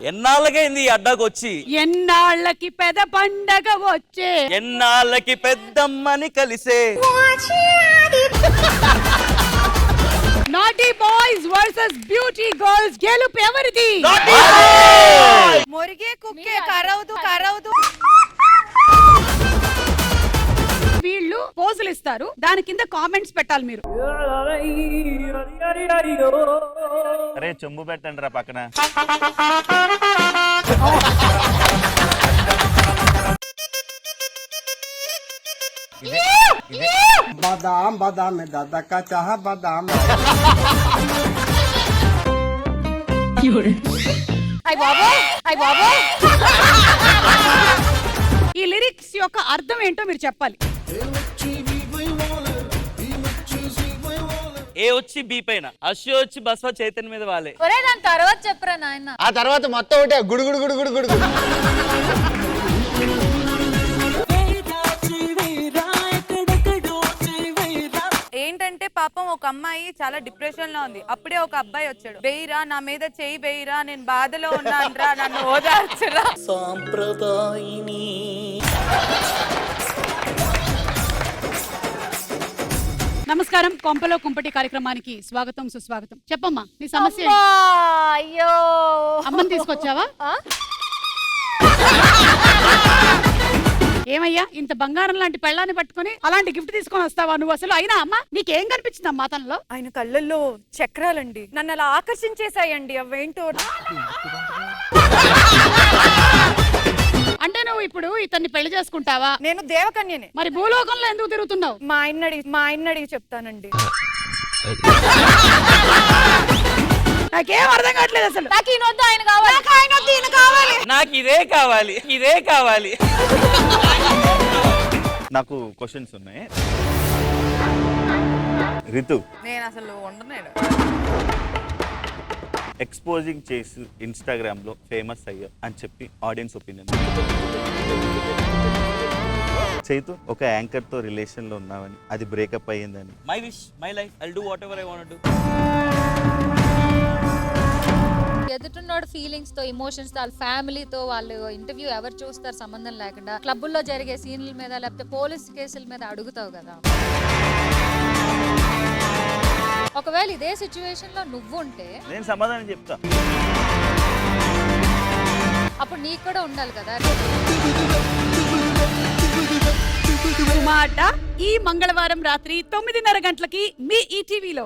ఎన్నాళ్ళకైంది ఈ అడ్డాకొచ్చి? ఎన్నాళ్ళకి పెద్ద పండగ వచ్చే, ఎన్నాళ్ళకి పెద్దమ్మని కలిసే. Naughty boys versus beauty girls గెలుపు ఎవరిది? మురిగే కుక్కే కరవదు కరవదు. వీళ్ళు పోజులు ఇస్తారు, దాని కింద కామెంట్స్ పెట్టాలి మీరు. అరే చెంబు పెట్టండి రా పక్కన. बादाम बादाम में दादा का चाह बादाम. ఈ లిరిక్స్ యొక్క అర్థం ఏంటో మీరు చెప్పాలి. ఏ వచ్చి బి పైన, అశ్వ వచ్చి బస్వ చైతన్య మీద వాలే. ఒరే దాని తర్వాత చెప్పరా నాయన. ఆ తర్వాత మొత్తం ఒకటే గుడుగుడు గుడుగుడు గుడుగుడు. ఏంటంటే పాపం ఒక అమ్మాయి చాలా డిప్రెషన్ లో ఉంది. అప్పుడే ఒక అబ్బాయి వచ్చాడు. వేయిరా నా మీద చేయి వేయిరా, నేను బాధలో ఉన్నానురా, నన్ను ఓదార్చురా. నమస్కారం, కొంపలో కుంపటి కార్యక్రమానికి స్వాగతం సుస్వాగతం. చెప్పమ్మా నీ సమస్య. అయ్యో అమ్మని తీసుకొచ్చావా? ఏమయ్యా, ఇంత బంగారం లాంటి పెళ్ళాన్ని పట్టుకుని అలాంటి గిఫ్ట్ తీసుకొని వస్తావా నువ్వు? అసలు అయినా అమ్మా నీకేం కనిపించింది అమ్మా తనలో? ఆయన కళ్ళల్లో చక్రాలండి, నన్ను అలా ఆకర్షించేశాయండి. అవేంటో. అంటే నువ్వు ఇప్పుడు ఇతన్ని పెళ్లి చేసుకుంటావా? నేను దేవకన్యనే. మరి భూలోకంలో ఎందుకు తిరుగుతున్నావు? మా ఆయన అడిగి చెప్తానండి. నాకేం అర్థం కావట్లేదు అసలు. నాకు ఈయన వద్దు, ఆయన కావాలి. నాకు ఆయన వద్దు, ఈయన కావాలి. నాకు ఇదే కావాలి, ఇదే కావాలి. నాకు క్వశ్చన్స్ ఉన్నాయి. రితు, నేను అసలు ఉండలేను. ఎక్స్పోజింగ్ చేసి ఇన్స్టాగ్రామ్ లో ఫేమస్ అయ్యా అని చెప్పి ఆడియన్స్ ఒపీనియన్. చైతు ఒక యాంకర్ తో రిలేషన్ లో ఉన్నావని, అది బ్రేకప్ అయ్యిందని. My wish my life, I'll do whatever I want to. ఎదుటిన్నోడు ఫీలింగ్స్ తో, ఎమోషన్స్ తో, వాళ్ళ ఫ్యామిలీతో, వాళ్ళు ఇంటర్వ్యూ ఎవరు చూస్తారు సంబంధం లేకుండా క్లబ్బుల్లో జరిగే సీన్ల మీద లేకపోతే పోలీస్ కేసుల మీద అడుగుతావు కదా. ఒకవేళ ఇదే సిచ్యువేషన్ లో నువ్వు ఉంటే నేను సమాధానం చెప్తా. అప్పుడు నీకు కూడా ఉండాలి కదా. మాట ఈ మంగళవారం రాత్రి 9:30 గంటలకి మీ ఈటీవీలో.